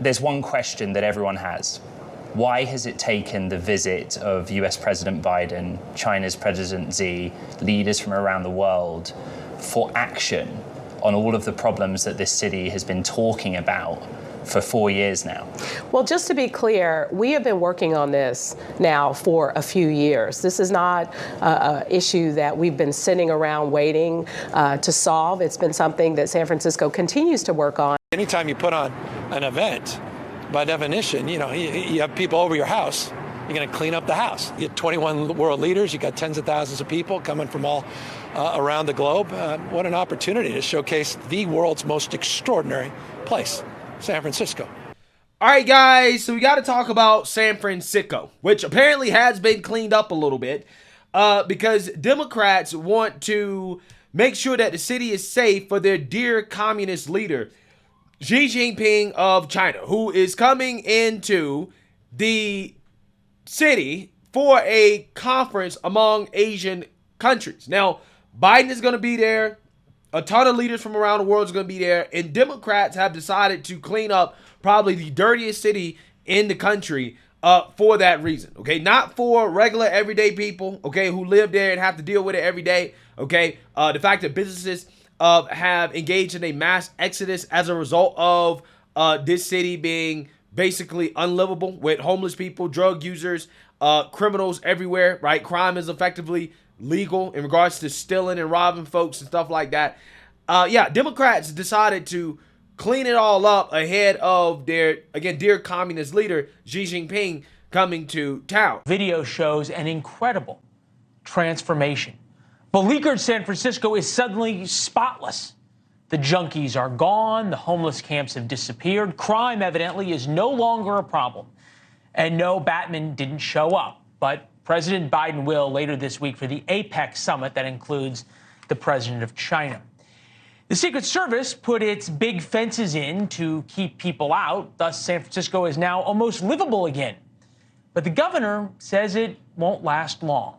there's one question that everyone has. Why has it taken the visit of US President Biden, China's President Xi, leaders from around the world for action on all of the problems that this city has been talking about for 4 years now? Well, just to be clear, we have been working on this now for a few years. This is not an issue that we've been sitting around waiting to solve. It's been something that San Francisco continues to work on. Anytime you put on an event, by definition, you have people over your house, you're going to clean up the house. You have 21 world leaders, you got tens of thousands of people coming from all around the globe. What an opportunity to showcase the world's most extraordinary place, San Francisco. All right, guys, so we got to talk about San Francisco, which apparently has been cleaned up a little bit because Democrats want to make sure that the city is safe for their dear communist leader, Xi Jinping of China, who is coming into the city for a conference among Asian countries. Now, Biden is going to be there. A ton of leaders from around the world is going to be there. And Democrats have decided to clean up probably the dirtiest city in the country for that reason. Okay, not for regular everyday people, okay, who live there and have to deal with it every day. Okay, the fact that businesses have engaged in a mass exodus as a result of this city being basically unlivable with homeless people, drug users, criminals everywhere, right? Crime is effectively legal in regards to stealing and robbing folks and stuff like that. Yeah, Democrats decided to clean it all up ahead of their, again, dear communist leader, Xi Jinping, coming to town. Video shows an incredible transformation. Beleaguered San Francisco is suddenly spotless. The junkies are gone, the homeless camps have disappeared, crime evidently is no longer a problem. And no, Batman didn't show up, but President Biden will later this week for the APEC summit that includes the president of China. The Secret Service put its big fences in to keep people out, thus San Francisco is now almost livable again. But the governor says it won't last long.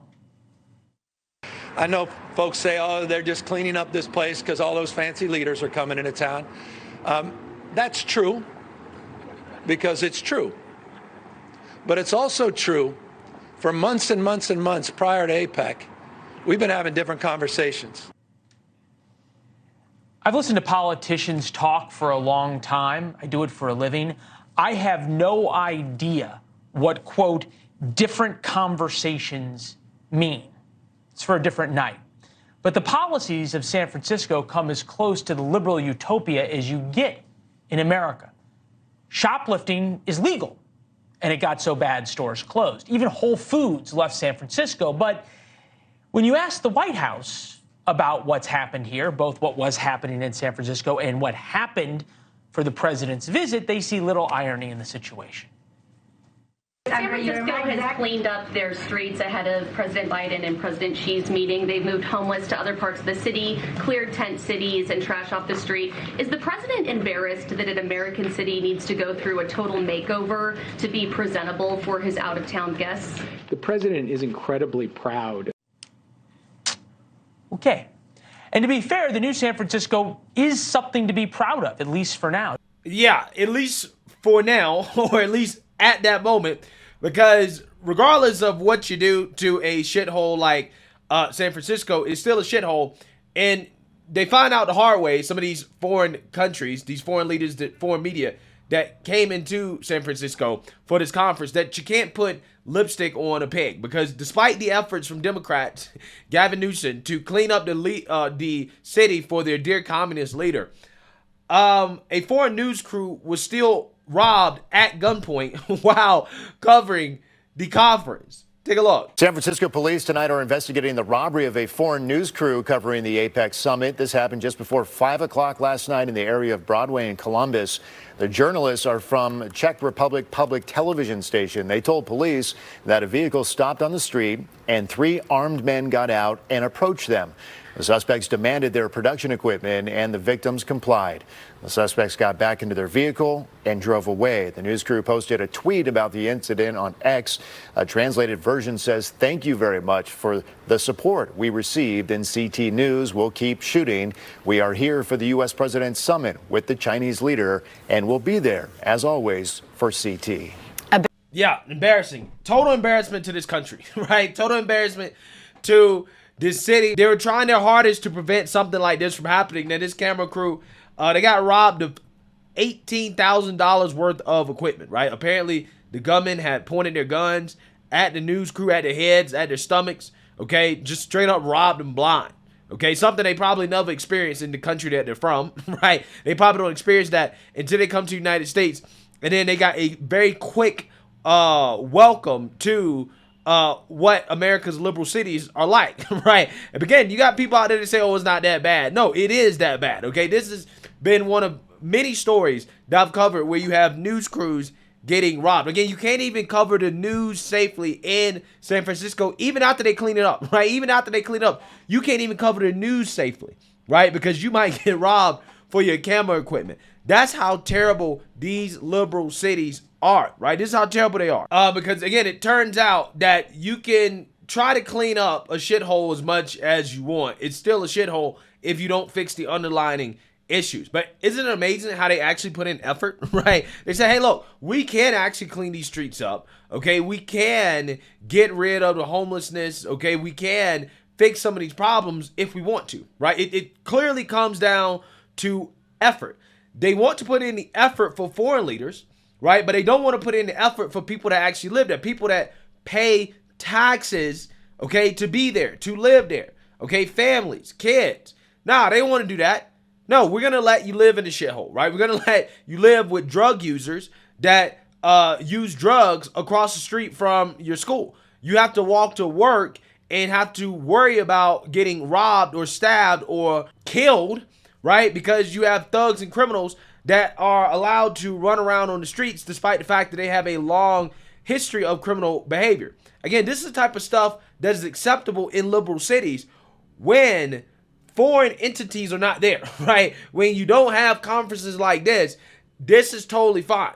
I know folks say, oh, they're just cleaning up this place because all those fancy leaders are coming into town. That's true, because it's true. But it's also true for months and months and months prior to APEC, we've been having different conversations. I've listened to politicians talk for a long time. I do it for a living. I have no idea what, quote, different conversations mean. It's for a different night. But the policies of San Francisco come as close to the liberal utopia as you get in America. Shoplifting is legal, and it got so bad stores closed. Even Whole Foods left San Francisco. But when you ask the White House about what's happened here, both what was happening in San Francisco and what happened for the president's visit, they see little irony in the situation. San Francisco has cleaned up their streets ahead of President Biden and President Xi's meeting. They've moved homeless to other parts of the city, cleared tent cities and trash off the street. Is the president embarrassed that an American city needs to go through a total makeover to be presentable for his out-of-town guests? The president is incredibly proud. Okay. And to be fair, the new San Francisco is something to be proud of, at least for now. Yeah, at least for now, or at least at that moment, because regardless of what you do to a shithole like San Francisco, it's still a shithole. And they find out the hard way, some of these foreign countries, these foreign leaders, foreign media that came into San Francisco for this conference, that you can't put lipstick on a pig, because despite the efforts from Democrats, Gavin Newsom, to clean up the city for their dear communist leader, a foreign news crew was still robbed at gunpoint while covering the conference. Take a look. San Francisco police tonight are investigating the robbery of a foreign news crew covering the APEC summit. This happened just before 5 o'clock last night in the area of Broadway in Columbus. The journalists are from Czech Republic public television station. They told police that a vehicle stopped on the street and 3 armed men got out and approached them. The suspects demanded their production equipment, and the victims complied. The suspects got back into their vehicle and drove away. The news crew posted a tweet about the incident on X. A translated version says, "Thank you very much for the support we received, and CT News will keep shooting. We are here for the U.S. President's summit with the Chinese leader, and we'll be there, as always, for CT." Yeah, embarrassing. Total embarrassment to this country, right? Total embarrassment to this city. They were trying their hardest to prevent something like this from happening. Now, this camera crew, they got robbed of $18,000 worth of equipment, right? Apparently, the gunmen had pointed their guns at the news crew, at their heads, at their stomachs, okay? Just straight up robbed them blind, okay? Something they probably never experienced in the country that they're from, right? They probably don't experience that until they come to the United States. And then they got a very quick welcome to what America's liberal cities are like, right? And again, you got people out there that say, oh, it's not that bad. No, it is that bad, okay? This has been one of many stories that I've covered where you have news crews getting robbed. Again, you can't even cover the news safely in San Francisco, even after they clean it up, right? Even after they clean it up, you can't even cover the news safely, right? Because you might get robbed for your camera equipment. That's how terrible these liberal cities are, right? This is how terrible they are. Because again, it turns out that you can try to clean up a shithole as much as you want. It's still a shithole if you don't fix the underlying issues. But isn't it amazing how they actually put in effort, right? They say, hey, look, we can actually clean these streets up, okay? We can get rid of the homelessness, okay? We can fix some of these problems if we want to, right? It clearly comes down to effort. They want to put in the effort for foreign leaders, right? But they don't want to put in the effort for people that actually live there, people that pay taxes, okay, to be there, to live there, okay? Families, kids. Nah, they don't want to do that. No, we're going to let you live in the shithole, right? We're going to let you live with drug users that use drugs across the street from your school. You have to walk to work and have to worry about getting robbed or stabbed or killed, right? Because you have thugs and criminals that are allowed to run around on the streets despite the fact that they have a long history of criminal behavior. Again, this is the type of stuff that is acceptable in liberal cities when foreign entities are not there, right? When you don't have conferences like this, this is totally fine.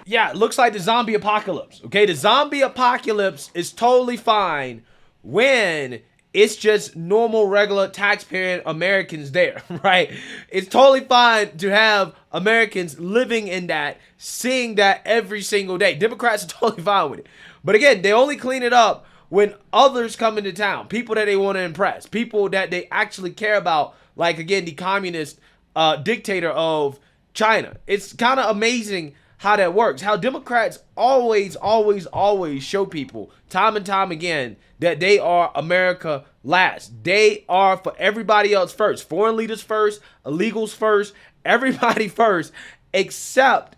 Yeah, it looks like the zombie apocalypse, okay? The zombie apocalypse is totally fine when it's just normal, regular, taxpaying Americans there, right? It's totally fine to have Americans living in that, seeing that every single day. Democrats are totally fine with it. But again, they only clean it up when others come into town, people that they want to impress, people that they actually care about, like, again, the communist dictator of China. It's kind of amazing how that works, how Democrats always show people time and time again that they are America last. They are for everybody else first. Foreign leaders first, illegals first, everybody first, except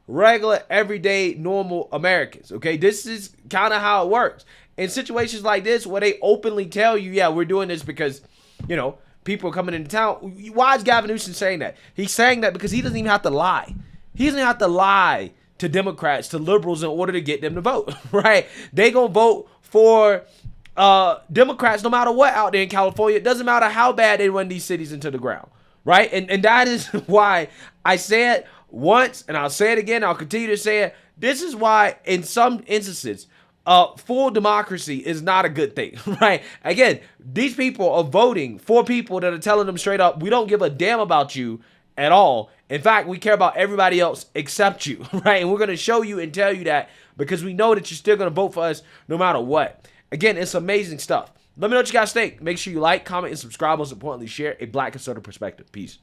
regular, everyday, normal Americans, okay? This is kind of how it works. In situations like this where they openly tell you, yeah, we're doing this because, you know, people are coming into town. Why is Gavin Newsom saying that? He's saying that because he doesn't even have to lie. He doesn't have to lie to Democrats, to liberals in order to get them to vote, right? They gonna vote for Democrats no matter what out there in California. It doesn't matter how bad they run these cities into the ground, right? And that is why I said once, and I'll say it again, I'll continue to say it. This is why in some instances, full democracy is not a good thing, right? Again, these people are voting for people that are telling them straight up, we don't give a damn about you, at all. In fact, we care about everybody else except you, right? And we're going to show you and tell you that because we know that you're still going to vote for us no matter what. Again, it's amazing stuff. Let me know what you guys think. Make sure you like, comment, and subscribe. Most importantly, share a Black conservative perspective. Peace.